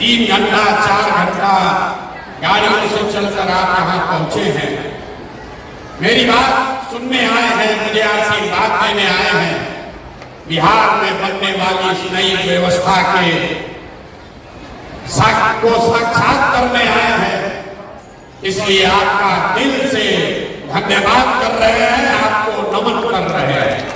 3 घंटा 4 घंटा गाड़ियों से चलकर आप यहाँ पहुंचे हैं, मेरी बात सुनने आए हैं, मुझे आशीर्वाद देने आए हैं, बिहार में बनने वाली इस नई व्यवस्था के को साक्षात करने आए हैं। इसलिए आपका दिल से धन्यवाद कर रहे हैं, आपको नमन कर रहे हैं।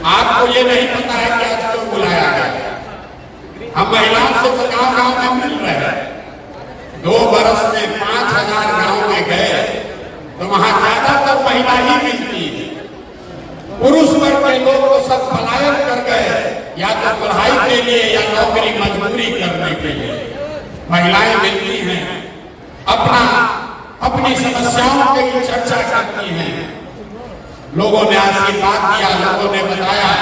आपको ये नहीं पता है कि आज क्यों बुलाया गया। हम महिलाओं से तो गांव-गांव में मिल रहे हैं। 2 बरस में 5000 गांव में गए तो वहां ज्यादातर महिला ही मिलती है। पुरुष वर्ग के लोग तो सब पलायन कर गए, या तो पढ़ाई के लिए या नौकरी मजदूरी करने के लिए। महिलाएं मिलती हैं, अपनी समस्याओं की चर्चा करती हैं। लोगों ने आशीर्वाद दिया, लोगों ने बताया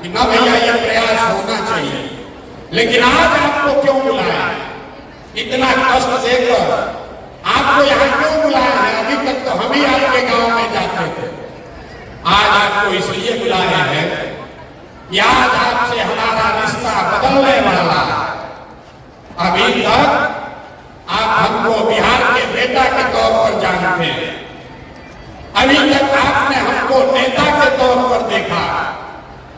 कि न भैया ये प्रयास होना चाहिए। लेकिन आज आपको क्यों बुलाया, इतना कष्ट देकर आपको यहाँ क्यों बुलाया है? अभी तक तो हम ही आपके गांव में जाते थे। आज आपको इसलिए बुलाया है कि आज आपसे हमारा रिश्ता बदलने वाला। अभी तक आप हमको बिहार के बेटा के तौर पर जानते हैं, अभी तक आपने हमको नेता के तौर पर देखा।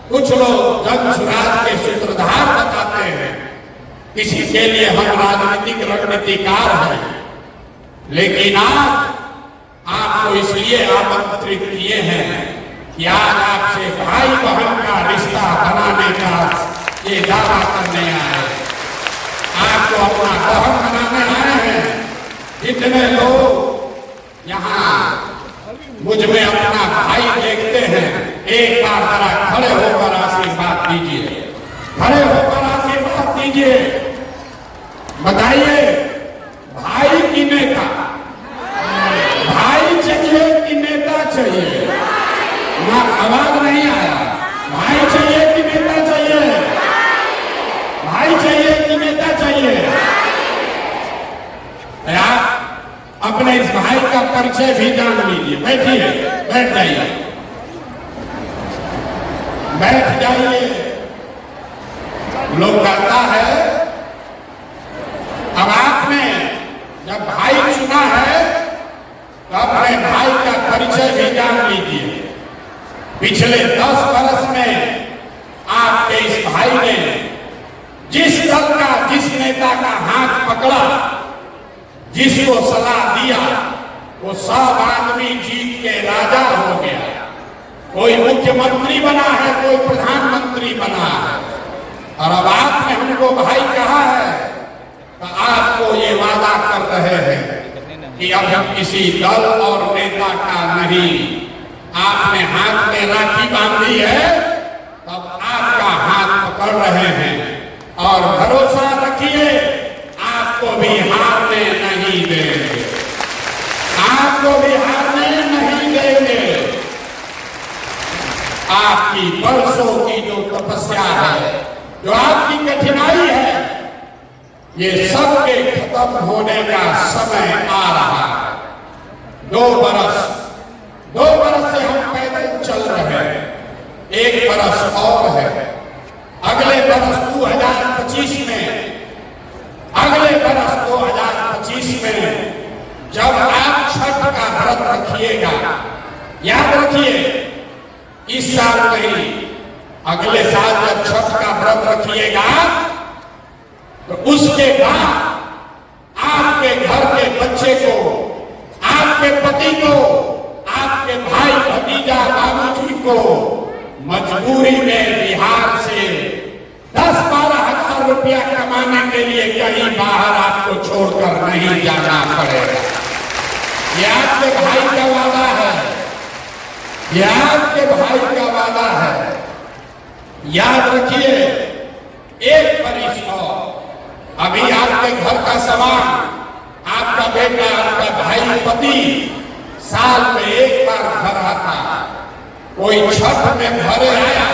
कुछ लोग जन स्वराज के सूत्रधार बताते हैं, किसी के लिए हम राजनीतिक रणनीतिकार हैं। लेकिन आज आपको इसलिए आमंत्रित किए हैं कि आज आपसे भाई बहन का रिश्ता बनाने का ये दावा करने आए, आपको अपना बहन बनाने आए हैं। जितने लोग यहाँ मुझ में अपना भाई देखते हैं, एक बार जरा खड़े होकर आशीर्वाद दीजिए, खड़े होकर आशीर्वाद दीजिए। बताइए, भाई की नेता, भाई चाहिए कि नेता चाहिए? ना आवाज नहीं आया। भाई चाहिए कि नेता चाहिए? भाई चाहिए कि नेता चाहिए? आप अपने इस भाई का परिचय भी जान लीजिए। बैठिए, बैठ जाइए, बैठ जाइए। लोग कहता है, अब आपने जब भाई चुना है तो अपने भाई का परिचय भी जान लीजिए। पिछले 10 वर्ष में आपके इस भाई ने जिस दल का, जिस नेता का हाथ पकड़ा, जिसको सलाह दिया, वो सब आदमी जीत के राजा हो गया। कोई मुख्यमंत्री बना है, कोई प्रधानमंत्री बना है। और अब आपने हमको भाई कहा है तो आपको ये वादा कर रहे हैं कि अब हम किसी दल और नेता का नहीं। आपने हाथ में राखी बांधी है, तब आपका हाथ पकड़ रहे हैं। और भरोसा रखिए, आपको भी हारने नहीं देंगे, आपको भी हारने नहीं देंगे। आपकी वर्षों की जो तपस्या है, जो आपकी कठिनाई है, ये सब के खत्म होने का समय आ रहा है। 2 बरस से हम पैदल चल रहे हैं, 1 बरस और है। अगले बरस 2025 में, अगले बरस 2025 में जब आप छठ का व्रत रखिएगा, याद रखिए, इस साल नहीं, अगले साल जब छठ का व्रत रखिएगा तो उसके बाद आपके घर के बच्चे को, आपके पति को, आपके भाई भतीजा बाबूजी को मजबूरी में बिहार से 10-12 हजार रुपया कमाने के लिए कहीं बाहर आपको छोड़कर नहीं जाना पड़ेगा। ये आपके भाई का वादा है, ये आपके भाई का वादा है। याद रखिए, 1 बरिस और अभी आपके घर का सामान, आपका बेटा, आपका भाई, पति साल में 1 बार घर आता। कोई छठ में घरे आया,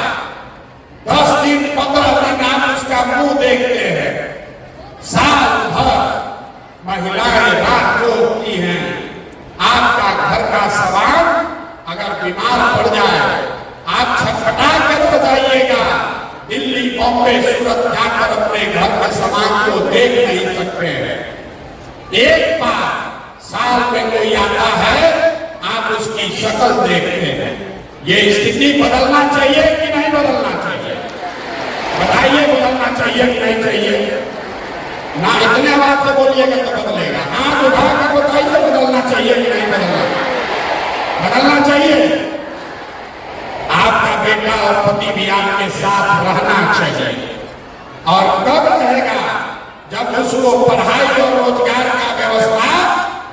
10 दिन 15 दिन आप उसका मुंह देखते हैं। साल भर महिलाएं रात को होती हैं। आपका घर का सामान अगर बीमार पड़ जाए, आप छटपटा कर बताइएगा। दिल्ली, बॉम्बे, सूरत जाकर अपने घर के सामान को देख नहीं सकते हैं। एक बार साल में कोई आता है, आप उसकी शक्ल देखते हैं। ये स्थिति बदलना चाहिए कि नहीं बदलना चाहिए? बताइए, बदलना चाहिए कि नहीं चाहिए? ना इतने बात से बोलिएगा तो बदलेगा। हाथ उठाकर बताइए, बदलना चाहिए कि नहीं बदलना चाहिए। आपका बेटा और पति भी आपके साथ रहना चाहिए। और कब रहेगा? जब उसको पढ़ाई और रोजगार का व्यवस्था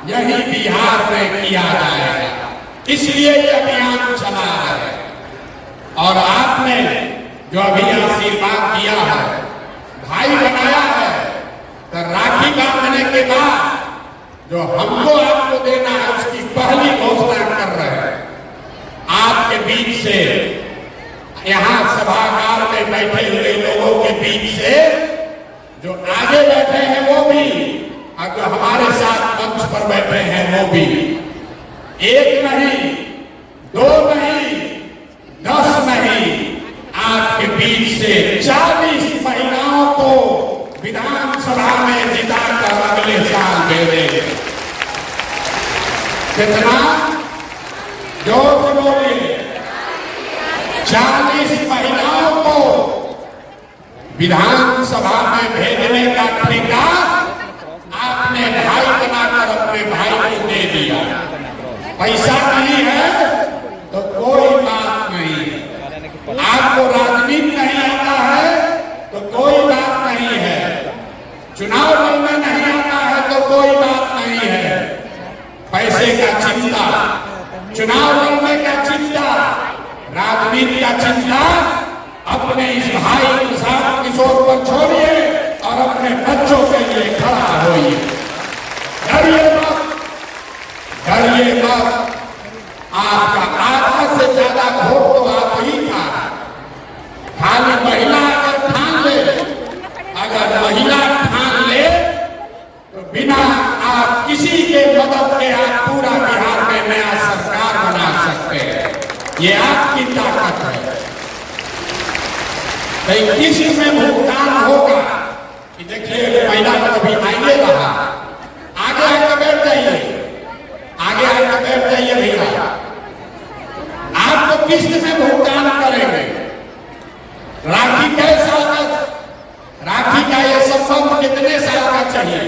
यही बिहार में किया जाएगा। इसलिए ये अभियान चला है। और आपने जो अभी आशीर्वाद दिया है, भाई बनाया है, तो राखी बांधने के बाद जो हमको आपको देना है उसकी पहली घोषणा कर रहे हैं। आपके बीच से, यहाँ सभागार में बैठे हुए लोगों के बीच से जो आगे बैठे हैं वो भी, और जो हमारे साथ मंच पर बैठे हैं वो भी, एक नहीं, दो नहीं, 10 नहीं, आपके बीच से 40 महिलाओं को विधानसभा में जिताकर अगले साल दे देंगे। कितना? जोर से बोलिए। 40 महिलाओं को विधानसभा में भेजने का ठेका आपने भाई बनाकर अपने भाई को दे दिया। पैसा नहीं है तो कोई बात नहीं है। आपको राजनीति नहीं आता है तो कोई बात नहीं है। चुनाव लड़ना नहीं आता है तो कोई बात नहीं है। पैसे का चिंता, चुनाव लड़ने का चिंता, राजनीति का चिंता अपने इस भाई प्रशांत किशोर पर छोड़िए और अपने बच्चों के लिए खड़ा होइए। डरिए मत, डरिए मत। आपका आधा से ज्यादा वोट तो आप ही का। खाली महिला अगर ठान ले, अगर महिला ठान ले तो बिना आप किसी के मदद के आप पूरा बिहार में नया सरकार बना सकते हैं। ये आपकी ताकत है। किस्त में भुगतान होगा कि देखिए महिला का कभी आइए रहा, आगे आके बैठ जाइए, आगे आके बैठ जाइए भैया। आप तो किस्त में भुगतान करेंगे। राखी कै साल का? राखी का ये संबंध कितने साल का चाहिए?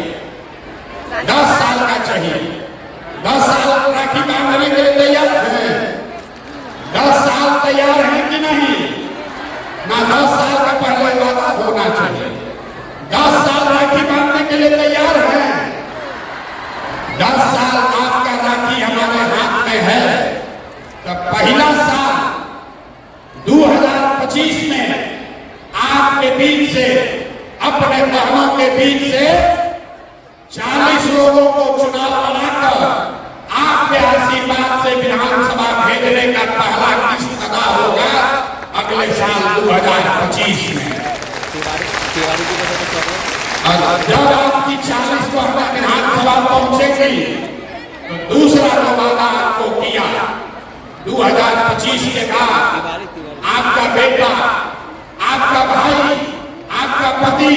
10 साल का चाहिए। 10 साल राखी बांधने के लिए तैयार हैं? 10 साल तैयार हैं कि नहीं? ना 10 साल का पहले वादा होना चाहिए। 10 साल राखी बांधने के लिए तैयार हैं? 10 साल आपका राखी हमारे हाथ में है तो पहला साल 2025 में आपके बीच से, अपने बहनों के बीच से 40 लोगों को चुनाव बनाकर आपके आशीर्वाद से विधानसभा भेजने का पहला किस्त अदा होगा अगले साल 2025 में। और जब आपकी 40 बहुमत विधानसभा पहुंचेगी तो दूसरा जो वादा आपको किया 2025 के बाद आपका बेटा, आपका भाई, आपका पति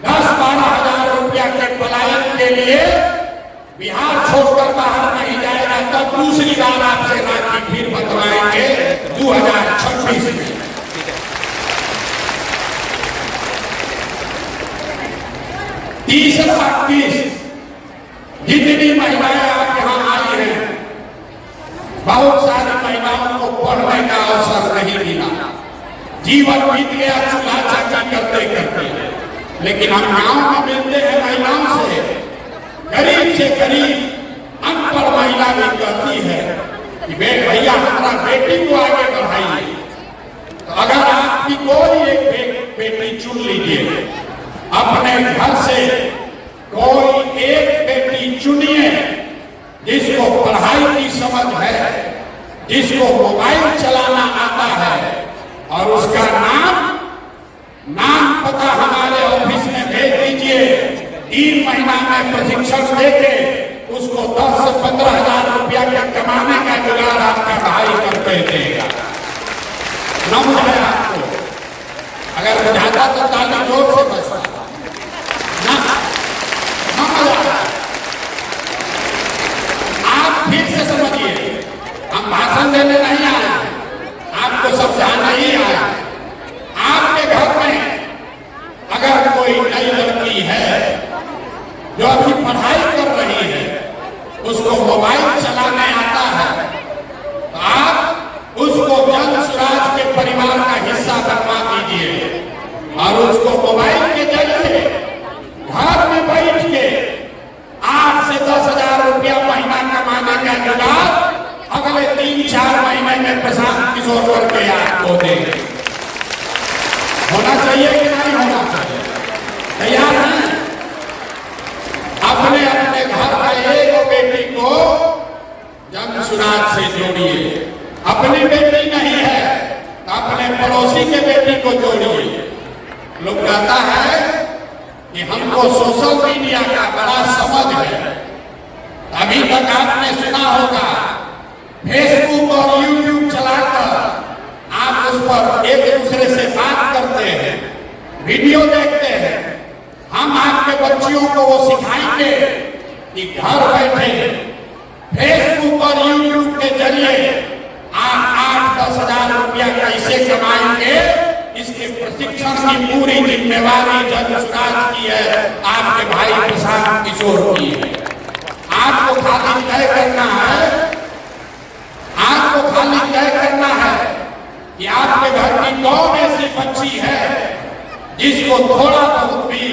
10-12 हजार रुपया के पलायन के लिए बिहार छोड़कर बाहर नहीं जाएगा। तब दूसरी बार आपसे राखी फिर बंधवाएंगे 2026 में। तीसरा किस्त, जितनी महिलाएं आप यहाँ आई हैं, बहुत सारी महिलाओं को पढ़ने का अवसर नहीं मिला। जीवन बीत गया चूल्हा चाची करते करते। लेकिन हम गांव में मिलते हैं महिलाओं से, गरीब से गरीब अनपढ़ महिला भी कहती है कि भैया हमारा बेटी को आगे बढ़ाइए। तो अगर आपकी कोई एक बेटी चुन लीजिए, अपने घर से कोई एक बेटी चुनिए जिसको पढ़ाई की समझ है, जिसको मोबाइल चलाना आता है, और उसका नाम पता हमारे ऑफिस में भेज दीजिए। 3 महीना में प्रशिक्षण देके उसको 10 से 15 हजार रुपया का कमाने का जुगाड़ आपका दे देगा। न बुझाए आपको? अगर बुझाता तो ताली जोर से बजता ना। आप फिर से समझिए, हम भाषण देने नहीं आए, आपको समझाना ही आया। आपके घर में अगर कोई नई लड़की है जो अभी पढ़ाई कर रही है, उसको मोबाइल चलाने आता है, तो आप उसको जन सुराज के परिवार का हिस्सा बनवा दीजिए और उसको मोबाइल के जरिए घर में बैठ के 8 से 10,000 रुपया महीना कमाने का जुगाड़ अगले 3-4 महीने में प्रशांत किशोर करके आपको देंगे। होना चाहिए कि नहीं होना चाहिए? तैयार हैं? अपने अपने घर का एक बेटी को जन सुराज से जोड़िए। अपनी बेटी नहीं है तो अपने पड़ोसी के बेटी को जोड़िए। लोग कहता है कि हमको सोशल मीडिया का बड़ा समझ है। अभी तक आपने सुना होगा, फेसबुक और यूट्यूब चलाकर आप उस पर एक दूसरे से बात करते हैं, वीडियो देखते हैं। हम आपके बच्चियों को वो सिखाएंगे कि घर बैठे फेसबुक और यूट्यूब के जरिए आप 8-10 हजार रुपया कैसे कमाएंगे, इसके प्रशिक्षण की पूरी जिम्मेवारी जन सुराज की है, आपके भाई प्रशांत किशोर की है। आपको खाली तय करना है, आपको खाली तय करना है कि आपके घर की कौन ऐसी बच्ची है जिसको थोड़ा बहुत भी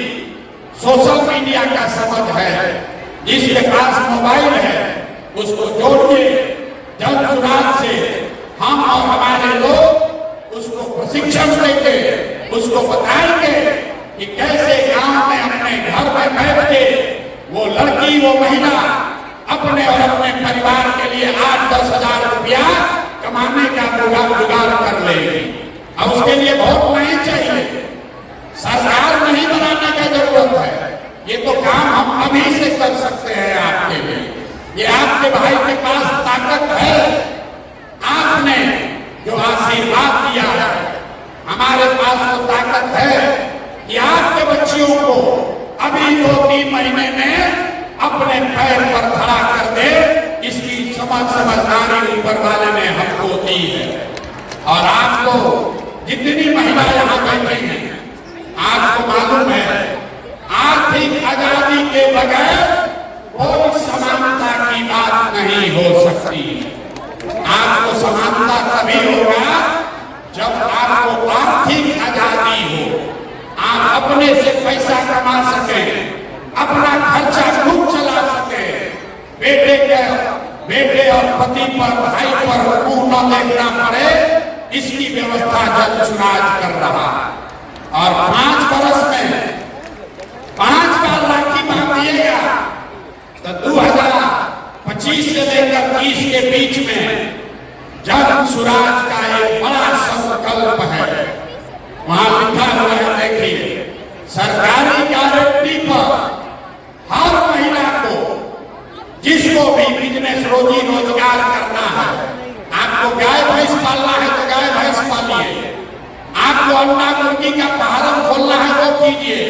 सोशल मीडिया का समझ है, जिसके पास मोबाइल है, उसको जोड़िए जन सुराज से। हम और हमारे लोग उसको प्रशिक्षण देंगे, उसको बताएंगे कि कैसे गांव में अपने घर में बैठ के वो लड़की, वो महिला अपने और अपने परिवार के लिए 8-10 हजार रुपया कमाने का जुगाड़ कर लेगी। अब उसके लिए वोट नहीं चाहिए, सरकार नहीं बनाने की जरूरत है। ये तो काम हम अभी से कर सकते हैं आपके लिए। ये आपके भाई के पास ताकत है, आपने जो आशीर्वाद दिया है, हमारे पास वो ताकत है कि आपके बच्चियों को अभी 2-3 महीने में अपने पैर पर खड़ा कर दे। इसकी समझदारी ऊपर वाले ने हमको दी है। और आपको जितनी महिला यहाँ बैठी हैं, आपको मालूम है आर्थिक आजादी के बगैर कोई समानता की बात नहीं हो सकती। आपको समानता तभी होगा जब आपको आर्थिक आजादी हो, आप अपने से पैसा कमा सके, अपना खर्चा खुद चला सके, बेटे और पति पर, भाई पर मुंह न देखना पड़े, इसकी व्यवस्था जन सुराज कर रहा है। और 5 बरस में 5 बार राखी बांध दिएगा तो 2025 से लेकर 30 के बीच में जन सुराज का एक बड़ा संकल्प है। वहां लिखा हुआ है, देखिए, सरकारी गारंटी पर हर महिला को, जिसको भी बिजनेस रोजी रोजगार करना है, आपको गाय भैंस पालना है तो गाय भैंस पालिए, आपको अंडा मुर्गी का फार्म खोलना है वो कीजिए,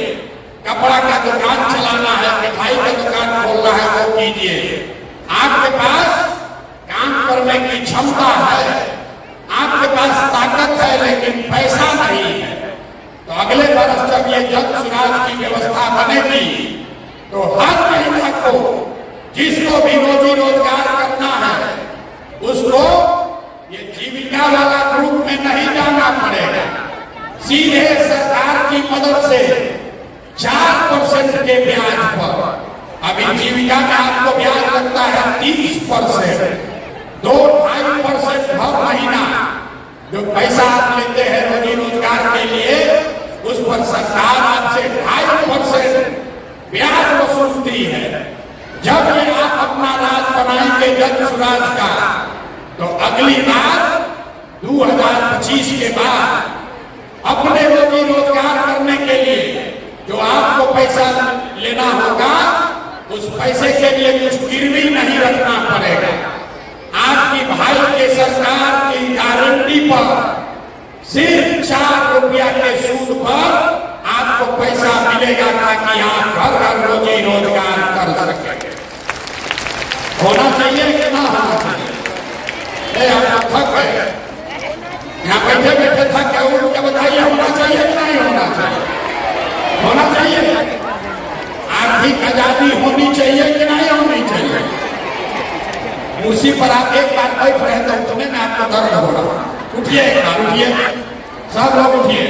कपड़ा का दुकान चलाना है, मिठाई का दुकान खोलना है वो कीजिए। आपके पास काम करने की क्षमता है, आपके पास ताकत है, लेकिन पैसा नहीं है, तो अगले वर्ष जब ये जन सुराज की व्यवस्था बनेगी तो हर महिला को, जिसको भी रोजी रोजगार करना है, उसको ये जीविका वाला ग्रुप में नहीं जाना पड़ेगा। सीधे सरकार की मदद से 4% के ब्याज पर, अभी जीविका में आपको ब्याज लगता है 30%, 2-2.5% हर महीना जो पैसा आप लेते हैं रोजी रोजगार के लिए, उस पर सरकार आपसे 2.5% ब्याज वसूलती है। जब ये आप अपना राज बनाएंगे जन सुराज का, तो अगली बार 2025 के बाद अपने रोजी रोजगार करने के लिए जो आपको पैसा लेना होगा, उस पैसे के लिए कुछ गिरवी नहीं रखना पड़ेगा। आपकी भाई के सरकार की 4 रुपया के सूद पर आपको पैसा मिलेगा ताकि आप घर घर रोजी रोजगार कर सके। होना चाहिए कि ना होना चाहिए? आप थक गए, यहाँ बैठे बैठे थक गए, उठ के बताइए होना चाहिए कि नहीं होना चाहिए? होना चाहिए। आर्थिक आजादी होनी चाहिए कि नहीं होनी चाहिए? उसी पर आप एक बार बैठ रहे तो उठने में आपको दर्द हो रहा। उठिए एक बार, उठिए, सब लोग उठिए।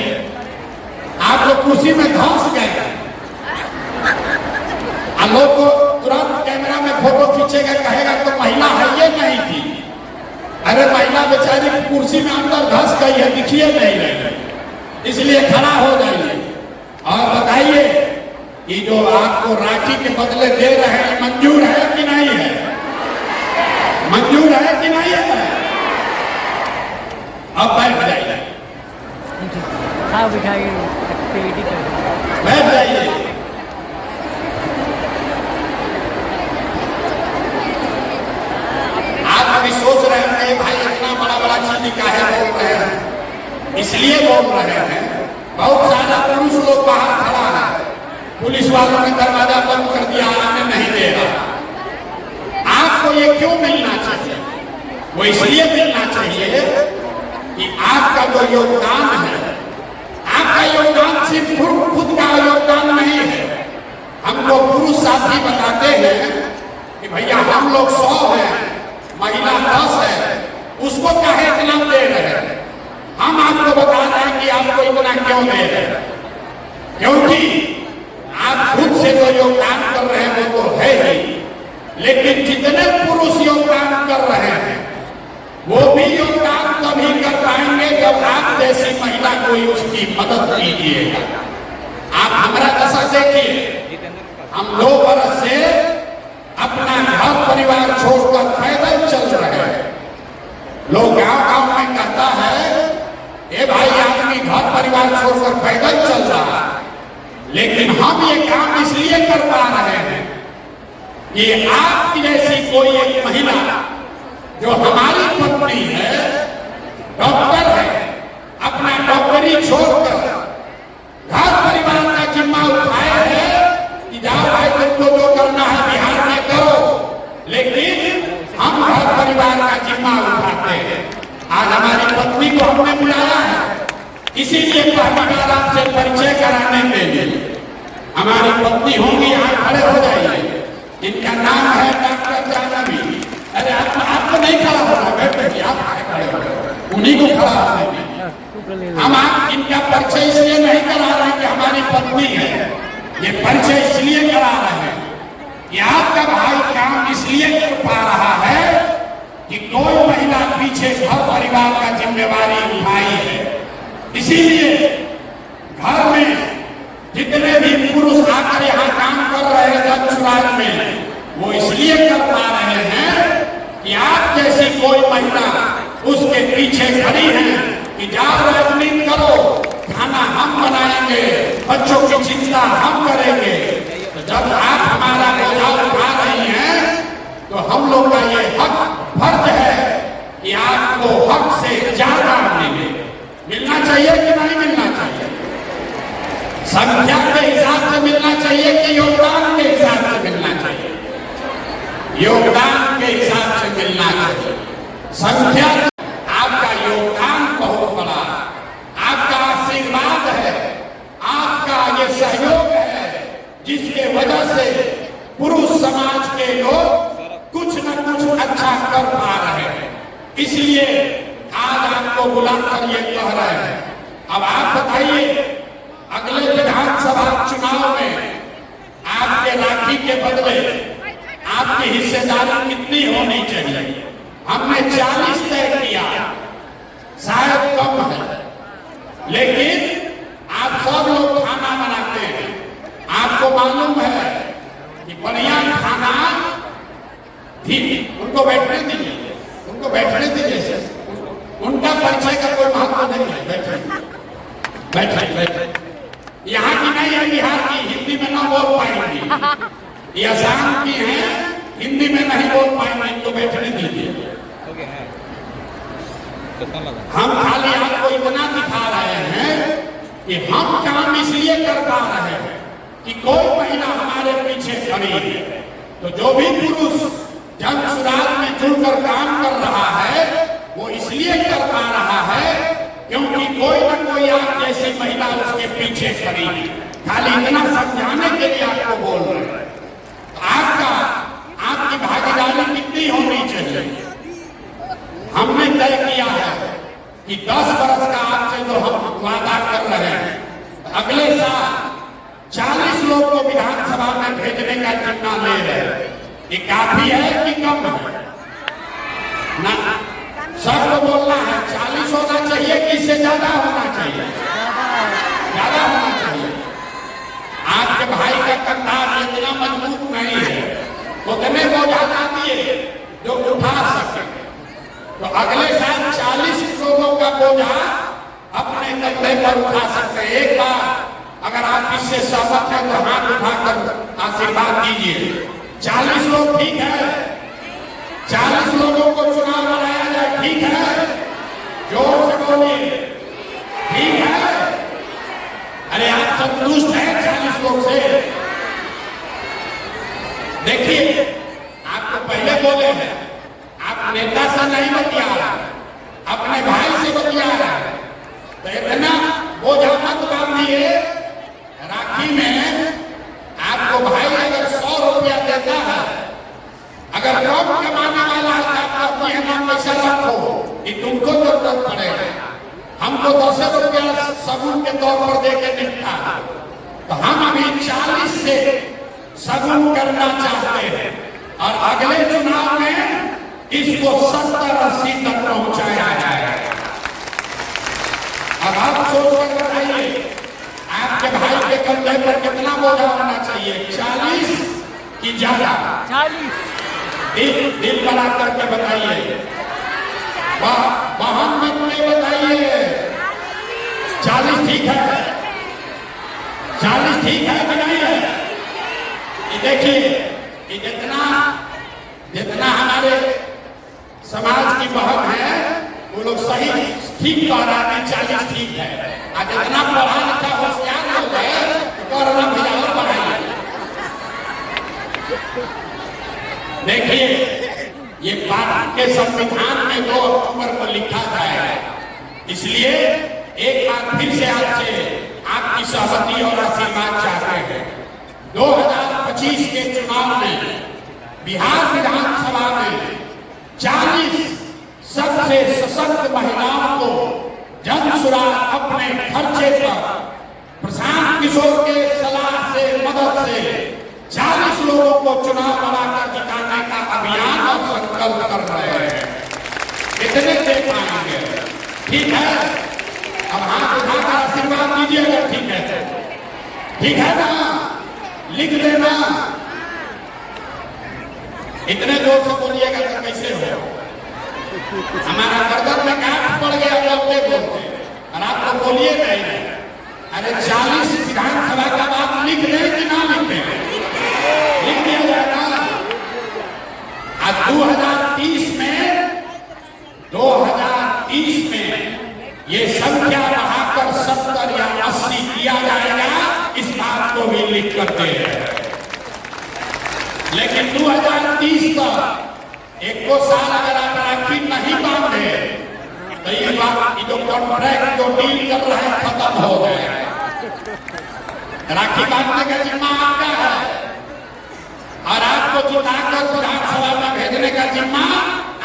आप लोग कुर्सी में धंस गए, लोग को तुरंत कैमरा में फोटो खींचेगा, कहेगा तो महिला है ये नहीं थी। अरे महिला बेचारी कुर्सी में अंदर धंस गई है, दिखिए नहीं रही, इसलिए खड़ा हो जाइए और बताइए कि जो आपको राखी के बदले दे रहे हैं मंजूर है कि नहीं है? मंजूर है कि नहीं है? अब बैठ जाइए, बैठ जाइए। आप अभी सोच रहे हैं भाई इतना बड़ा बड़ा चीज काहे बोल रहे हैं? इसलिए बोल रहे हैं, बहुत सारा पुरुष लोग बाहर खड़ा है, पुलिस वालों ने दरवाजा बंद कर दिया, आने नहीं दे रहा। आपको ये क्यों मिलना चाहिए? वो इसलिए मिलना चाहिए कि आपका जो योगदान है, आपका योगदान सिर्फ खुद का योगदान नहीं है। हमको पुरुष साथी बताते हैं कि भैया हम लोग 100 हैं, महिला 10 है, उसको काहे इतना दे रहे हैं? हम आपको बता रहे हैं कि आपको इतना क्यों दे रहे हैं, क्योंकि आप खुद से जो योगदान कर रहे हैं वो तो है ही, लेकिन जितने पुरुष योगदान कर रहे हैं वो भी योगदान तभी कर पाएंगे जब आप जैसी महिला कोई उसकी मदद कीजिएगा। आप हमारा दशा देखिए, हम 2 बरस से अपना घर परिवार छोड़कर पैदल चल रहे हैं। लोग गांव-गांव में कहता है ए भाई आदमी घर परिवार छोड़कर पैदल चल रहा है, लेकिन हम ये काम इसलिए कर पा रहे हैं कि आपकी जैसी कोई एक महिला जो हमारी पत्नी है, डॉक्टर है, अपना डॉक्टरी छोड़कर घर परिवार का जिम्मा उठाए है कि जाओ भाई तुमको जो करना है बिहार में करो, लेकिन हम घर परिवार का जिम्मा उठाते हैं। आज हमारी पत्नी को हमने बुलाया है, इसीलिए पहली बार आपसे परिचय कराने के लिए। हमारी पत्नी होंगी, यहाँ खड़े हो जाइए, इनका नाम है डॉक्टर जानवी। अरे आपको नहीं खड़ा होना, बैठे आप खड़े हो, उन्हीं को खड़ा होना। हम आप इनका परिचय इसलिए नहीं करा रहे कि हमारी पत्नी है, ये परिचय इसलिए करा रहे हैं कि आपका भाई काम इसलिए कर पा रहा है कि कोई महिला पीछे घर परिवार का जिम्मेवारी उठाई है। इसीलिए घर में जितने भी पुरुष आकर यहाँ काम कर रहे हैं दक्षराज में, वो इसलिए कर पा रहे हैं कि आप जैसी कोई महिला उसके पीछे खड़ी है कि जाओ राजनीति करो, खाना हम बनाएंगे, बच्चों की चिंता हम करेंगे। तो जब आप हमारा बोझा उठा रही हैं तो हम लोग का ये हक फर्ज है कि आपको हक से ज्यादा मिलना चाहिए कि नहीं मिलना चाहिए? संख्या के हिसाब से मिलना चाहिए कि योगदान के हिसाब से मिलना चाहिए? योगदान के हिसाब से मिलना चाहिए। संख्या, आपका योगदान बहुत बड़ा, आपका आशीर्वाद है, आपका ये सहयोग है, जिसके वजह से पुरुष समाज के लोग कुछ न कुछ अच्छा कर पा रहे हैं। इसलिए आज आपको बुलाकर ये कह रहे हैं। अब आप बताइए, अगले विधानसभा चुनाव में आपके राखी के बदले आपकी हिस्सेदारी कितनी होनी चाहिए? हमने 40 तय किया, शायद कम है, लेकिन आप सब लोग खाना बनाते हैं। आपको मालूम है कि बढ़िया खाना ठीक, उनको बैठने दीजिए, उनको बैठने दीजिए, उनका परिचय का कोई महत्व नहीं है। बैठे बैठे, यहाँ की नहीं है, बिहार की, हिंदी में ना बोल पाएंगी, ये असम की है, हिंदी में नहीं बोल पाएंगे, इनको बैठने दीजिए। हम खाली आपको इतना दिखा रहे हैं कि हम काम इसलिए कर पा रहे हैं कि कोई महिला हमारे पीछे खड़ी है। तो जो भी पुरुष जन सुराज में जुड़कर काम कर रहा है वो इसलिए कर पा रहा है क्योंकि कोई न कोई आप जैसी महिला उसके पीछे खड़ी है। खाली इतना समझाने के लिए आपको बोल रहे हैं। आपकी भागीदारी कितनी होनी चाहिए? हमने तय किया है कि 10 वर्ष का आपसे जो हम वादा कर रहे हैं, अगले साल 40 लोग को विधानसभा में भेजने का जिम्मा ले रहे हैं। ये काफी है कि कम है? ना, सबको बोलना है 40 होना चाहिए कि इससे ज्यादा होना चाहिए? ज्यादा होना चाहिए। आपके भाई का कंधार इतना मजबूत नहीं है, उतने बोझा ना दिए जो उठा सके। तो अगले साल 40 लोगों का बोझा अपने कंधे पर उठा सकते हैं। एक बार अगर आप इससे सहमत हैं तो हाथ उठाकर आशीर्वाद कीजिए। 40 लोग ठीक है? 40 लोगों को चुनाव लड़ाया जाए, ठीक है? जोर से बोलिए, ठीक है? अरे आप संतुष्ट हैं 40 लोग से? देखिए, आपको पहले बोले हैं, आप नेता से नहीं बतिया रहा, अपने भाई से बतिया रहा। तो इतना बोझा मत बांधिए। राखी में आपको भाई अगर 100 रुपया देता है, अगर कम कमाने वाला है तो अपने नाम पैसा रखो कि तुमको जरूरत पड़ेगा। हमको 10 रुपया सबूत के तौर पर देके निपटा। तो हम अभी 40 से सबूत करना चाहते हैं और अगले चुनाव में इसको 70-80 तक पहुंचाया जाए। अब आप सोच कर बताइए, आपके भाई के कंधे पर कितना बोझा होना चाहिए? 40 कि ज्यादा? 40। दिल बना करके बताइए, बहन मत में बताइए। 40 ठीक है? 40 ठीक है कि नहीं है? देखिए, जितना हमारे समाज की बहन है वो लोग सही ठीक कह रहा है, 40 ठीक है। और जितना पढ़ा लिखा होशियार लोग है करना भी और बढ़ाइए। देखिए, ये भारत के संविधान में 2 अक्टूबर को लिखा जाएगा, इसलिए एक बार फिर से आपसे आपकी सहमति और आशीर्वाद चाहते हैं। 2025 के चुनाव में बिहार विधानसभा में 40 सबसे सशक्त महिलाओं को जनसुराज अपने खर्चे पर प्रशांत किशोर के सलाह से मदद से 40 लोगों को चुनाव लड़ाकर जिताने का अभियान और संकल्प कर रहे हैं। इतने दे पाएंगे, ठीक है? अब हाथ उठाकर आशीर्वाद दीजिएगा, ठीक है? ठीक है ना? लिख देना। इतने जोर से बोलिएगा तो कैसे हो? हमारा गर्दन में काट पड़ गया बोलते बोलते, और आप तो बोलिए नहीं। अरे 40 विधानसभा का बात लिख दें कि ना लिख दें? लिख दिया जाएगा। आज 2030 में ये संख्या बढ़ाकर 70 या 80 किया जाएगा, इस बात को भी लिख करते हैं। लेकिन 2030 तक 1 साल अगर आप राखी नहीं बांधे तो ये बात जो कॉन्ट्रैक्ट जो डील कर रहा है खत्म हो गया। राखी बांधने का जिम्मा आपका है और आपको जिताकर विधानसभा में भेजने का जिम्मा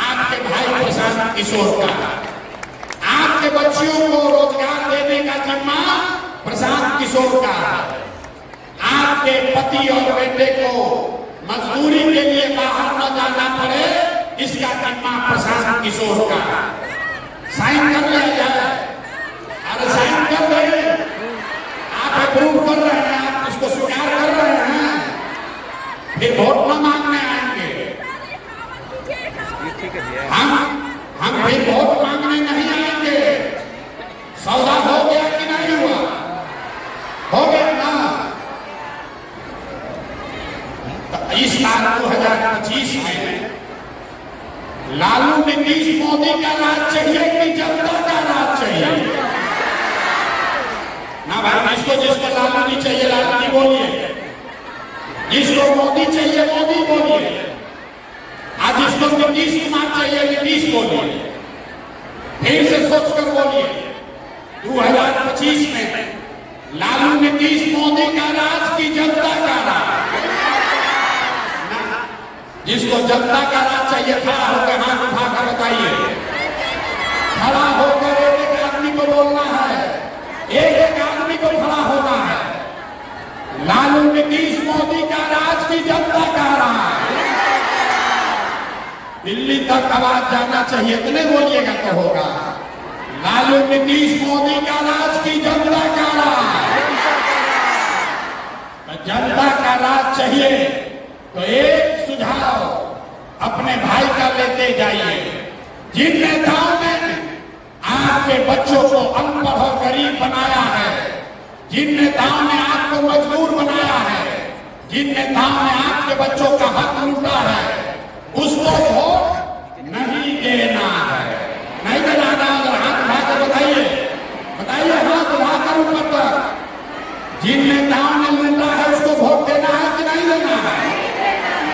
आपके भाई प्रशांत किशोर का है। आपके बच्चियों को रोजगार देने का जिम्मा प्रशांत किशोर का है। आपके पति और बेटे को मजदूरी के लिए बाहर न जाना पड़े, इसका जिम्मा प्रशांत किशोर का। साइन कर लिया जाए। अरे साइन कर रहे, आप अप्रूव कर रहे हैं, आप इसको स्वीकार कर रहे हैं, फिर वोट न मांगने आएंगे। हम फिर वोट मांगने नहीं आएंगे। सौदा हो गया कि नहीं हुआ? हो गया ना? इस साल 2025 में लालू नीतीश मोदी का राज चाहिए कि जिसको लालू जी चाहिए लालू जी बोलिए, जिसको मोदी चाहिए मोदी बोलिए, आज जिसको नीतीश कुमार चाहिए नीतीश बोलिए। फिर से सोचकर बोलिए, 2025 में लालू नीतीश मोदी का राज की जनता का राज। जिसको जनता का राज चाहिए खड़ा होकर हाथ उठाकर बताइए, खड़ा होकर एक आदमी को बोलना है, एक आदमी को खड़ा होना है। लालू नीतीश मोदी का राज की जनता का राज। दिल्ली तक आवाज जाना चाहिए, इतने बोलिएगा तो होगा। लालू नीतीश मोदी का राज की जनता का राज। जनता का राज चाहिए तो एक सुझाव अपने भाई का लेते जाइए। जिन नेताओं ने आपके बच्चों को अनपढ़ और गरीब बनाया है, जिन नेताओं ने आपको मजदूर बनाया है, जिन नेताओं ने आपके बच्चों का हक लूटा है, उसको वोट नहीं देना है। नहीं देना है, हाथ उठाकर बताइए, बताइए हाथ उठाकर ऊपर तक। जिन नेताओं ने लूटा है उसको वोट देना है कि नहीं देना है?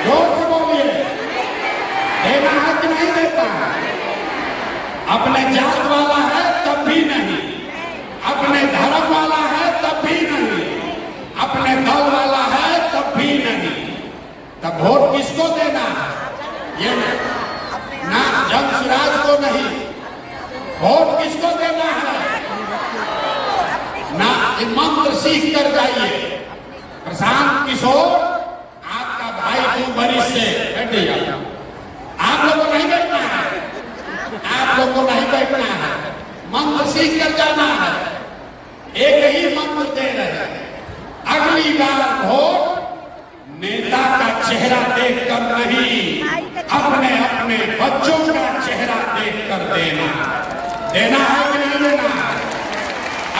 जोर से बोलिए, देना है कि नहीं देता है? अपने जात वाला है तब भी नहीं, अपने धर्म वाला है तब भी नहीं, अपने दल वाला है तब भी नहीं। तब वोट किसको देना है? ये ना जमशराज को नहीं, वोट किसको देना है? ना मंत्र सीख कर जाइए। प्रशांत किशोर आपका भाई 2 बरिस से बैठ जाइए। आप लोगों को नहीं बैठना है, आप लोगों को नहीं बैठना है, मंत्र सीख कर जाना है। एक ही मंत्र दे रहे हैं, अगली बार वोट नेता का चेहरा देखकर नहीं, अपने अपने बच्चों का चेहरा देखकर देना। देना है कि नहीं देना है?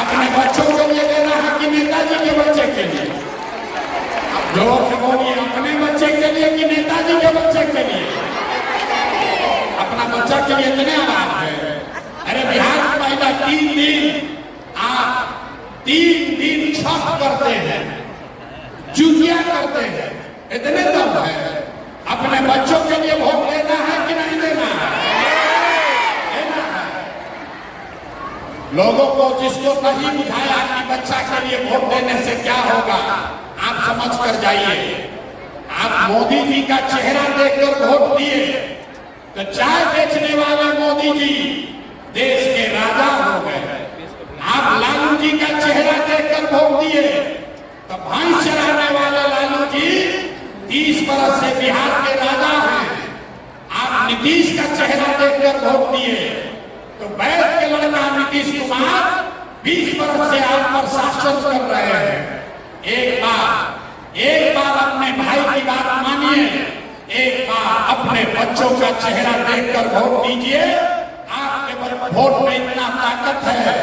अपने बच्चों के लिए देना है कि नेताजी के बच्चे के लिए? जोर से बोलिए, अपने बच्चे के लिए कि नेताजी के बच्चे के लिए? अपना बच्चा के लिए इतने आवाज है। अरे बिहार की महिला 3 दिन छठ करते हैं, चुगिया करते हैं, इतने दम है। अपने बच्चों के लिए वोट देना है कि नहीं देना है? लोगों को जिसको नहीं बुझाया कि बच्चा के लिए वोट देने से क्या होगा, आप समझ कर जाइए। आप मोदी जी का चेहरा देखकर वोट दिए तो चाय बेचने वाले मोदी जी देश के राजा हो गए। आप लालू जी का चेहरा देखकर वोट दिए तो भैंस चराने वाले लालू जी 30 बरस से बिहार के राजा हैं। आप नीतीश का चेहरा देखकर वोट दिए तो बैठ के लड़का नीतीश कुमार 20 वर्ष से आप पर शासन कर रहे हैं। एक बार अपने भाई की बात मानिए, एक बार अपने बच्चों का चेहरा देखकर वोट दीजिए। आपके वोट में इतना ताकत है,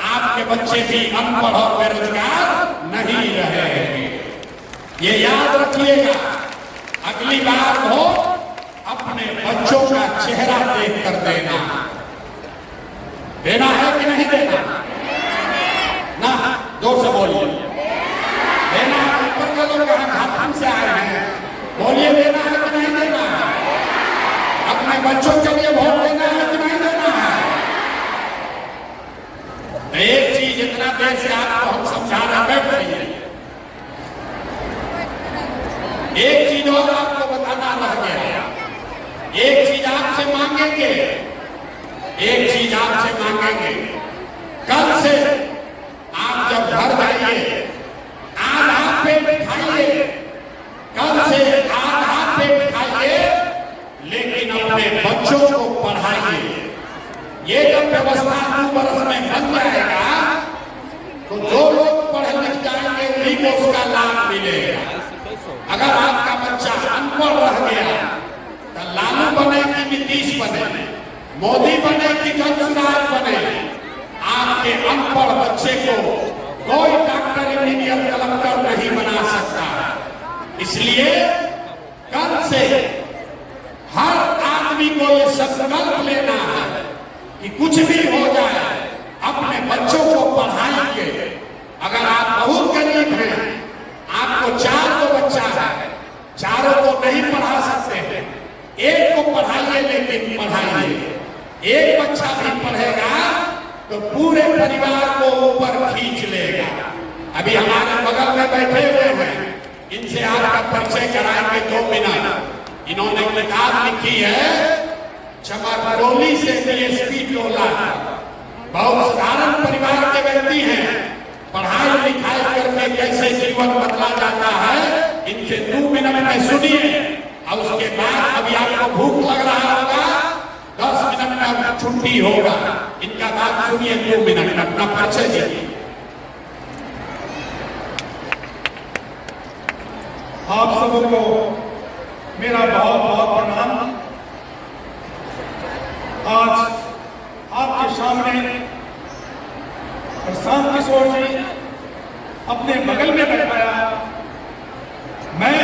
आपके बच्चे भी अनपढ़ और बेरोजगार नहीं रहेंगे। ये याद रखिएगा, अगली बार वोट अपने बच्चों का चेहरा देखकर देना। देना है कि नहीं देना? ना, जोर से बोलिए, देना है। ऊपर के लोग झारखंड से आए हैं, बोलिए देना है कि नहीं देना है? अपने बच्चों के लिए वोट देना है कि नहीं देना है? एक चीज इतना देर से आपको हम समझा रहे बैठ रही है, एक चीज और आपको बताना रह गया। एक चीज आपसे मांगेंगे, एक चीज आपसे मांगेंगे। कल से आप जब घर जाइए आधा पेट खाइए, कल से आधा पेट खाइए, लेकिन अपने बच्चों को पढ़ाइए। ये जब व्यवस्था 2 बरस में बन जाएगा तो जो लोग पढ़ लिख जाएंगे उन्हीं को उसका लाभ मिलेगा। अगर आपका बच्चा अनपढ़ रह गया तो लालू बने कि नीतीश बने, मोदी बने कि जमशराज बने, आपके अनपढ़ बच्चे को कोई डॉक्टर, इंजीनियर, कलेक्टर नहीं बना सकता। इसलिए कल से हर आदमी को ये संकल्प लेना है कि कुछ भी हो जाए अपने बच्चों को पढ़ाएंगे। अगर आप तो पूरे परिवार को ऊपर खींच लेगा। अभी हमारे बगल में बैठे हुए हैं, इनसे आपका परिचय कराएंगे 2 मिनट। इन्होंने किताब लिखी है चमरटोली से डीएसपी टोला। बहुत साधारण परिवार के व्यक्ति हैं, पढ़ाई लिखाई करके कैसे जीवन बदला जाता है, इनसे 2 मिनट में सुनिए। और उसके बाद अभी आपको भूख लग रहा होगा, 10 मिनट में छुट्टी होगा। इनका बात सुनिए 2 मिनट में, अपना परिचय दीजिए। आप सबको मेरा बहुत बहुत प्रणाम। आज आपके सामने प्रशांत किशोर जी अपने बगल में बैठाया। मैं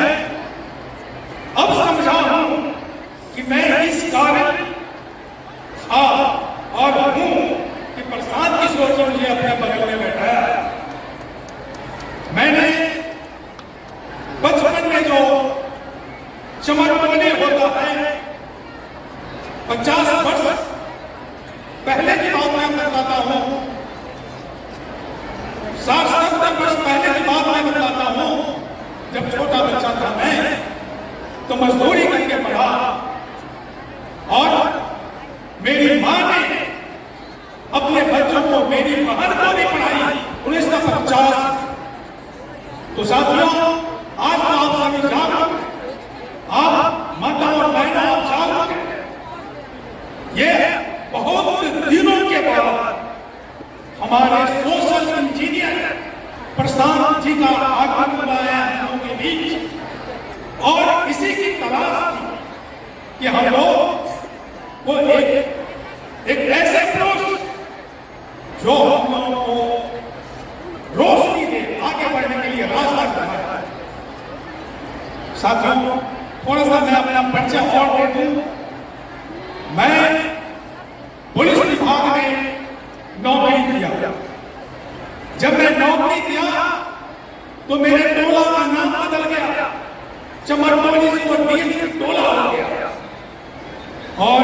अब समझा हूं कि मैं इस काबिल था और हूं कि प्रशांत किशोर जी मुझे अपने बगल में बैठाया। मैंने बचपन में जो चमरटोली होता है, 50 वर्ष पहले की बात मैं बताता हूं, 60-70 वर्ष पहले की बात मैं बताता हूं। जब छोटा बच्चा था मैं, तो मजदूरी करके पढ़ा और मेरी मां ने अपने बच्चों को, मेरी बहन को भी पढ़ाई 1950। तो साथियों, आज तो आप सभी जागरूक, आप माताओं और बहनों आप जागरूक हैं। ये बहुत दिनों के बाद हमारे सोशल इंजीनियर प्रशांत जी का आगमन आया है हम लोगों के बीच, और इसी की तलाश थी कि हम लोग को एक ऐसे पुरुष जो हम लोगों को रोशनी दे, आगे बढ़ने के लिए रास्ता दिखाए। साथियों, थोड़ा सा मैं अपना परिचय और दे दूं। मैं पुलिस विभाग में नौकरी किया। जब मैं नौकरी किया तो मेरे टोला का नाम बदल गया, चमरटोली से डीएसपी टोला हो गया। और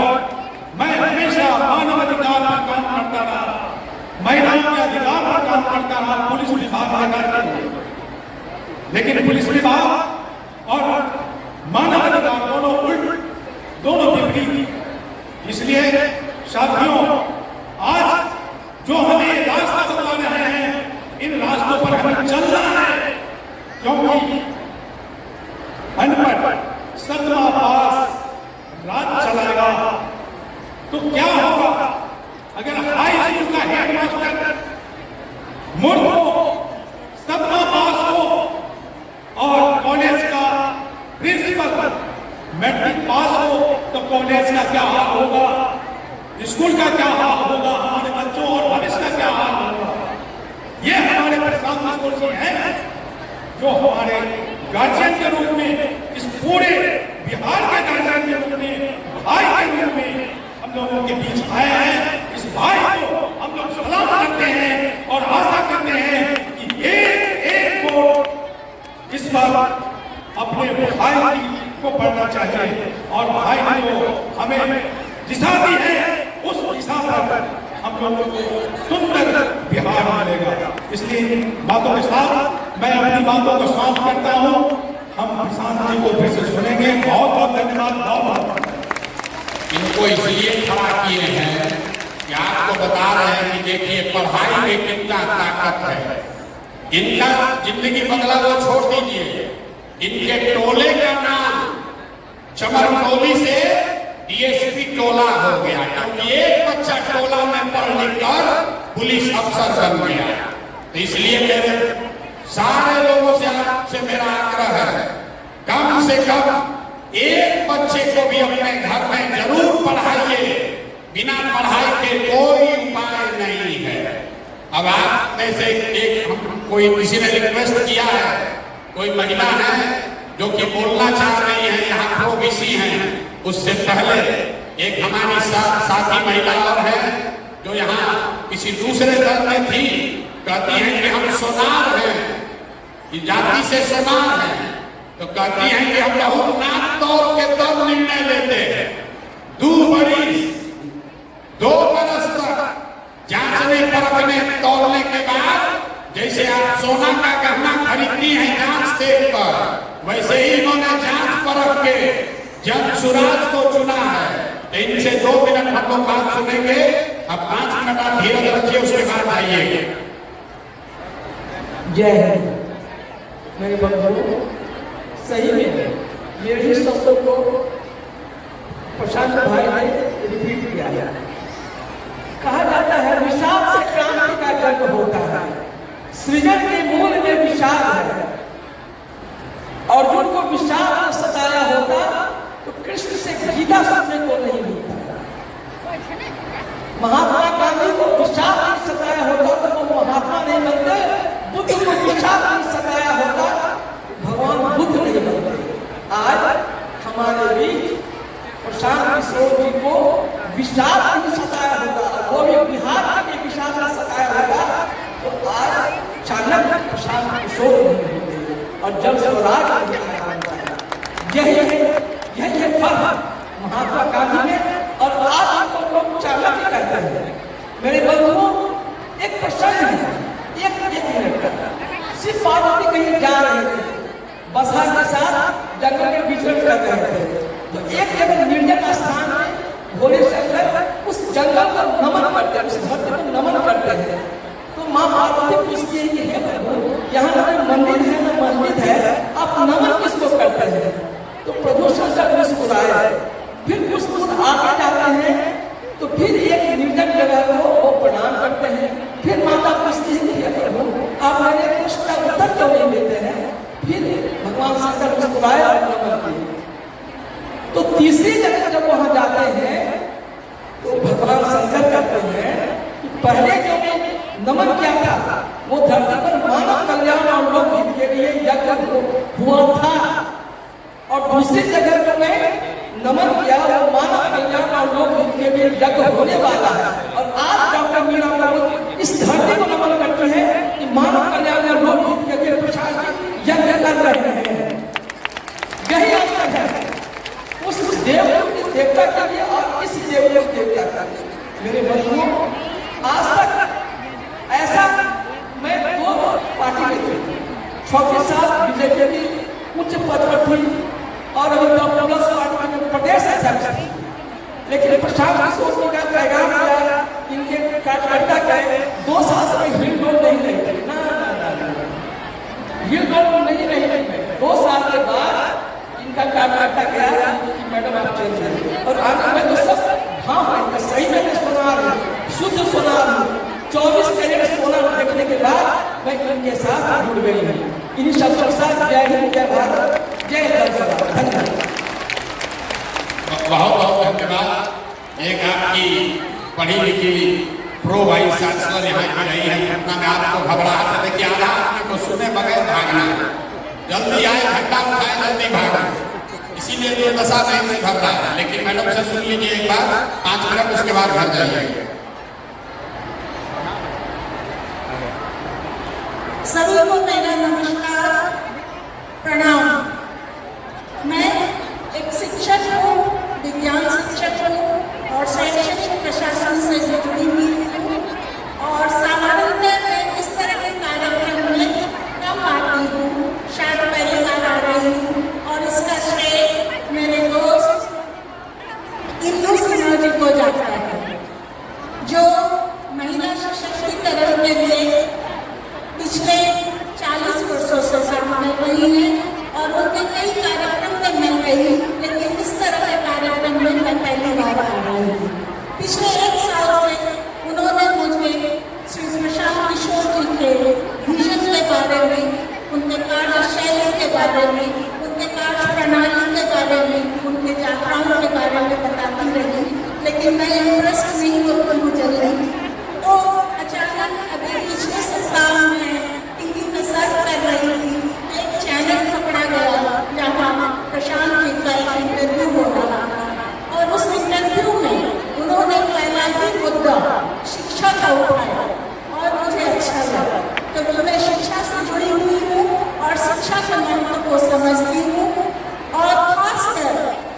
मैं हमेशा मानव अधिकार पर काम करता रहा, महिलाओं के अधिकार पर काम करता रहा पुलिस विभाग में। लेकिन पुलिस विभाग और मानव अधिकार दोनों विपरीत। इसलिए साथियों, आज जो हमें रास्ता बता रहे हैं, इन रास्तों पर हमें चलना है, क्योंकि अनपढ़ 7वां पास राज चलाएगा तो क्या होगा? अगर हाई स्कूल का हेडमास्टर मूर्ख हो, 7वां पास हो, और कॉलेज का प्रिंसिपल मैट्रिक पास हो, तो कॉलेज का क्या हाल होगा, स्कूल का क्या हाल होगा, हमारे बच्चों और भविष्य का क्या हाल होगा? ये हमारे प्रशांत किशोर जी हैं, जो हमारे गार्जियन के रूप में, इस पूरे बिहार के गार्जियन के रूप में, भाई के रूप में हम लोगों के बीच आए हैं। इस भाई को हम लोग सलाम करते हैं और आशा करते हैं कि एक को इस बार अपने भाई को पढ़ना चाहिए, और भाई को हमें दिशा दी है, उस दिशा पर हम लोगों को सुंदर बिहार मिलेगा। इसलिए बातों के साथ मैं अपनी बातों को समाप्त करता हूँ। हम प्रशांत जी को फिर से सुनेंगे। बहुत बहुत धन्यवाद। बहुत इनको इसलिए खड़ा किए हैं कि आपको बता रहे हैं कि देखिए पढ़ाई में कितना ताकत है। इनका जिंदगी बदला वो छोड़ दीजिए, इनके टोले का नाम चमरटोली से डीएसपी टोला हो गया, क्योंकि एक बच्चा टोला में पढ़ लिख कर पुलिस अफसर बन गया। तो इसलिए मेरे सारे लोगों से आपसे मेरा आग्रह है, कम से कम एक बच्चे को भी अपने घर में जरूर पढ़ाइए। बिना पढ़ाई के कोई उपाय नहीं है। अब आप में से एक कोई किसी ने रिक्वेस्ट किया है, कोई महिला है जो कि बोलना चाह रही है, यहाँ प्रोबीसी हैं। उससे पहले एक हमारी साथी महिला और है जो यहाँ किसी दूसरे दल में थी, कहती है कि हम सोनार हैं, कि जाति से सोनार हैं, तो कहती हैं कि हम बहुत नाक तोड़ के तब निर्णय लेते हैं। 2 बरस तक जांचने नापने परखने तौलने के बाद जैसे आप सोना का गहना खरीदती हैं जांच देख कर, वैसे ही इन्होंने जांच परख के जब सुराज को चुना है। तो इनसे 2 मिनट हम लोग बात सुनेंगे। अब 5 मिनट आप धीरज रखिए, उसके बाद आइए। जय हिंद। मेरे बंधुओं, सही में मेरे ही शब्दों को प्रशांत भाई ने रिपीट किया। कहा जाता है विषाद से क्रांति का जन्म होता है, सृजन के मूल में विषाद है। अर्जुन को विषाद सताया होता तो कृष्ण से गीता सुनने को नहीं मिलता। महात्मा गांधी को विषाद नहीं सताया होता तो वो महात्मा नहीं बनते। बुद्ध को विषाद नहीं सताया होता भगवान बुद्ध नहीं बनते। आज हमारे बीच प्रशांत किशोर जी को विषाद नहीं सताया होता, वो भी बिहार में विषाद नहीं सताया होता तो आज चाणक्य प्रशांत किशोर नहीं होते और जब स्वराज यही है फर्क महात्मा गांधी में और आज हमको लोग चाणक्य कहते हैं। मेरे बंधुओं, एक प्रश्न है, एक मिनट का, सिर्फ पार्वती कहीं जा रहे थे, बसहा के साथ जंगल में विचरण कर रहे थे, तो एक जगह निर्जन स्थान में भोले शंकर उस जंगल को नमन करते हैं, उस धरती को नमन करते हैं। तो माँ पार्वती पूछती है कि हे प्रभु, यहाँ ना मंदिर है ना मस्जिद है, आप नमन किसको करते हैं? तो प्रभु शंकर मुस्कुराए। फिर कुछ दूर आगे जाते हैं तो फिर एक निर्जन जगह को वो प्रणाम करते हैं। फिर माता पूछती है कि प्रभु, आप मेरे प्रश्न का उत्तर क्यों नहीं देते हैं? फिर भगवान शंकर मुस्कुराए और नमन किए। तो तीसरी जगह जब वहां जाते हैं तो भगवान शंकर कहते हैं कि पहले जो नमन किया था वो धरती पर मानव कल्याण और लोक हित के लिए यज्ञ हुआ था, और दूसरी जगह में नमन किया वो मानव कल्याण और लोक हित के लिए यज्ञ होने वाला है। और आज डॉक्टर मीरा प्रभु इस धरती को नमन करते हैं कि मानव कल्याण और लोक हित के लिए प्रशासन यज्ञ कर रहे हैं। यही अंतर है उस देवलोक देवता के लिए और इस देवलोक देवता का। मेरे बंधुओं, आज तक ऐसा मैं 2 पार्टी में थी, 6 साल बीजेपी की उच्च पद पर थी और अभी प्लस पार्टी में प्रदेश अध्यक्ष थी। लेकिन प्रशांत किशोर जी का पैगाम आया, इनके कार्यकर्ता कहे 2 साल से हिल डोल नहीं रही, ना हिल डोल नहीं रही। 2 साल के बाद इनका कार्यकर्ता गया कि मैडम आप चल जाइए, और आगे मैं तो सब हाँ सही में सुना रही, शुद्ध सुना रही। 24 कैरेट सोना देखने के बाद मैं इनके साथ जुड़ गई हूँ। इन्हीं सब के साथ जय हिंद, जय भारत, जय धन्यवाद। बहुत बहुत धन्यवाद। एक आपकी पढ़ी लिखी प्रो वाइस चांसलर यहाँ की रही है, उतना में आपको घबराहट है कि आधा अपने को सुने बगैर भागना, जल्दी आए घंटा उठाए जल्दी भागना, इसीलिए ये दशा नहीं से घबराए। लेकिन मैडम से सुन लीजिए एक बार 5 मिनट, उसके बाद घर जाइए। सभी को मेरा नमस्कार, प्रणाम। मैं एक शिक्षक हूँ, विज्ञान शिक्षक हूँ और शैक्षणिक प्रशासन से जुड़ी हुई हूँ, और सामान्यतः मैं इस तरह के कार्यक्रम में कम आती हूँ, शायद पहली बार आ रही हूँ, और इसका श्रेय मेरे दोस्त इंदु सिन्हा जी को जाता है, जो महिला सशक्तिकरण के लिए पिछले 40 वर्षों से काम कर रही है। और उनके कई कार्यक्रम में मैं गई, लेकिन इस तरह के कार्यक्रम में मैं पहली बार आ रही हूँ। पिछले 1 साल से उन्होंने मुझे श्री प्रशांत किशोर जी के विजन के बारे में, उनके कार्यशैली के बारे में, उनके कार्य प्रणाली के बारे में, उनके यात्राओं के बारे में बताती रही, लेकिन मैं इंप्रेस नहीं होती मुझे रही। तो अचानक अभी पिछले सप्ताह में टीवी में सर्च कर रही थी, एक चैनल पकड़ा गया जहाँ प्रशांत जी का एक इंटरव्यू हो रहा था, और उस इंटरव्यू में उन्होंने पहला ही मुद्दा शिक्षा का उठाया, और मुझे अच्छा लगा क्योंकि मैं शिक्षा से जुड़ी हुई हूँ और शिक्षा के महत्व को समझती हूँ। और खासकर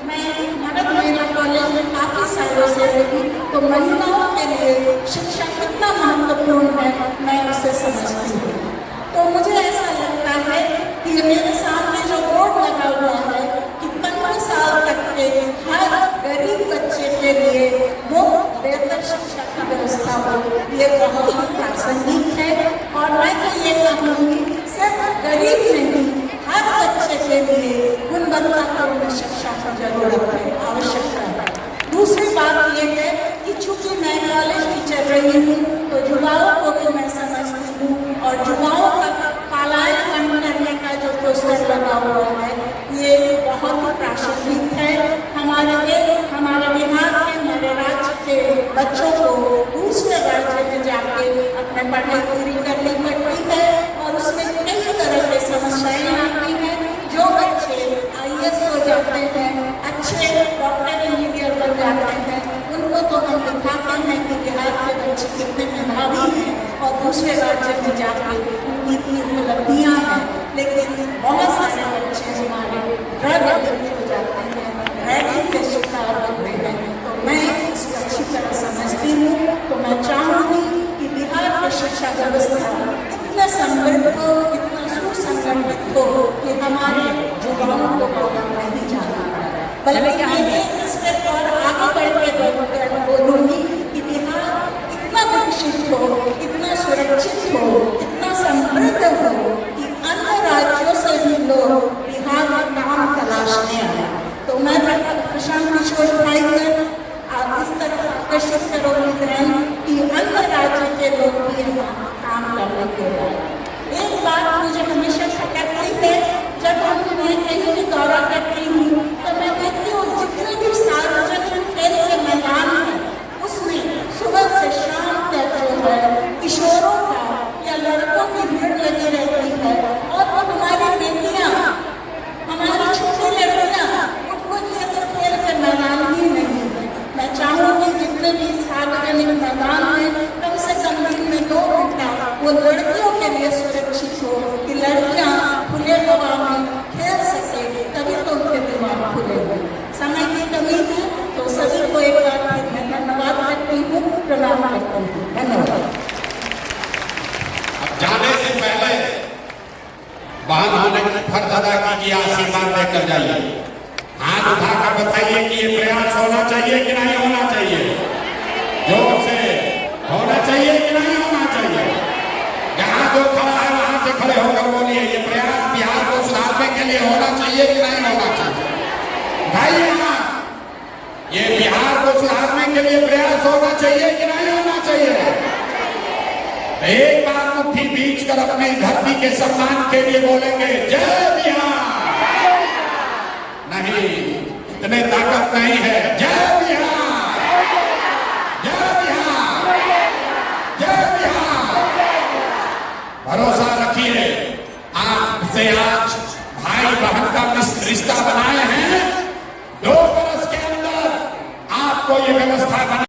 मैं मगध महिला कॉलेज में काफ़ी सालों से रही, तो महिलाओं के लिए शिक्षा कितना महत्व ये बहुत ही प्रासंगिक है। और मैं तो ये कहूँगी सिर्फ गरीब नहीं, हर बच्चे के लिए गुणवत्तापूर्ण शिक्षा की जरूरत है, आवश्यकता है। दूसरी बात ये है कि चूंकि मैं कॉलेज टीचर रही हूँ तो युवाओं को भी मैं समझती हूँ, और युवाओं का पलायन कम करने का जो पोस्टर लगा हुआ है ये बहुत ही प्रासंगिक है। हमारे बिहार के, मेरे राज्य के बच्चों को दूसरे राज्य में जाके अपने पढ़ाई पूरी करनी पड़ती है, और उसमें कई तरह की समस्याएं आती हैं। जो बच्चे IAS हो जाते हैं, अच्छे डॉक्टर इंजीनियर बन जाते हैं, उनको तो हम दिखाते हैं कि बिहार के बच्चे कितने मेधावी हैं और दूसरे राज्य में जाके उनकी इतनी उपलब्धियाँ हैं। लेकिन बहुत सारे बच्चे हमारे ड्रग एडिक्ट हो जाते हैं, रैगिंग के शिकार बनते हैं। तो मैं इसको अच्छी तरह समझती हूँ। तो मैं चाहूँगी कि बिहार की शिक्षा व्यवस्था इतना समृद्ध हो, इतना सुसंगठित हो कि हमारे युवाओं को पता नहीं जाना है। बल्कि मैं एक स्टेप और आगे बढ़ के बोलूँगी कि बिहार इतना विकसित हो, इतना सुरक्षित हो, इतना समृद्ध हो कि अन्य राज्यों से भी लोग बिहार में काम तलाशने आए। तो मैं प्रशांत किशोर भाई इस तरह आकर्षित करूँगी कि अन्य राज्य के लोग भी यहाँ काम करने के लिए। एक बात मुझे हमेशा खटकती है, जब मैं कहीं भी दौरा करती हूँ तो मैं देखती हूँ जितने भी सार्वजनिक खेल के मैदान हैं उसमें सुबह से शाम तक जो है किशोरों का या लड़कों की भीड़ लगी रहती है। और वो हमारी बेटियाँ, हमारी छोटी लड़कियाँ, उनको ये तो खेल के मैदान ही नहीं है। मैं चाहूँगी जितने भी सार्वजनिक मैदान हैं कम से कम दिन में 2 घंटा वो लड़कियों के लिए सुरक्षित हो कि लड़कियाँ खुले हवा में खेल सके, तभी तो उनके दिमाग खुलेंगे। समय की कमी है तो सभी को एक बार मैं धन्यवाद करती हूँ, प्रणाम करती हूँ। धन्यवाद। अब जाने से पहले बहन होने की फर्ज अदा कीजिए, आशीर्वाद लेकर जाइए। हाथ उठाकर बताइए कि ये प्रयास होना चाहिए कि नहीं होना चाहिए, जोर से होना चाहिए कि नहीं होना चाहिए। जहाँ जो खड़ा है वहां से खड़े होकर बोलिए, ये प्रयास बिहार को सुधारने के लिए होना चाहिए कि नहीं होना चाहिए। भाई ये बिहार को सुधारने के लिए प्रयास होना चाहिए कि नहीं होना चाहिए। एक बार मुट्ठी बीच कर अपनी धरती के सम्मान के लिए बोलेंगे जय बिहार। नहीं, इतने ताकत नहीं है। जय बिहार, जय बिहार, जय बिहार। भरोसा रखिए, आपसे आज भाई बहन का रिश्ता बनाए हैं। 2 बरस के अंदर आपको ये व्यवस्था बना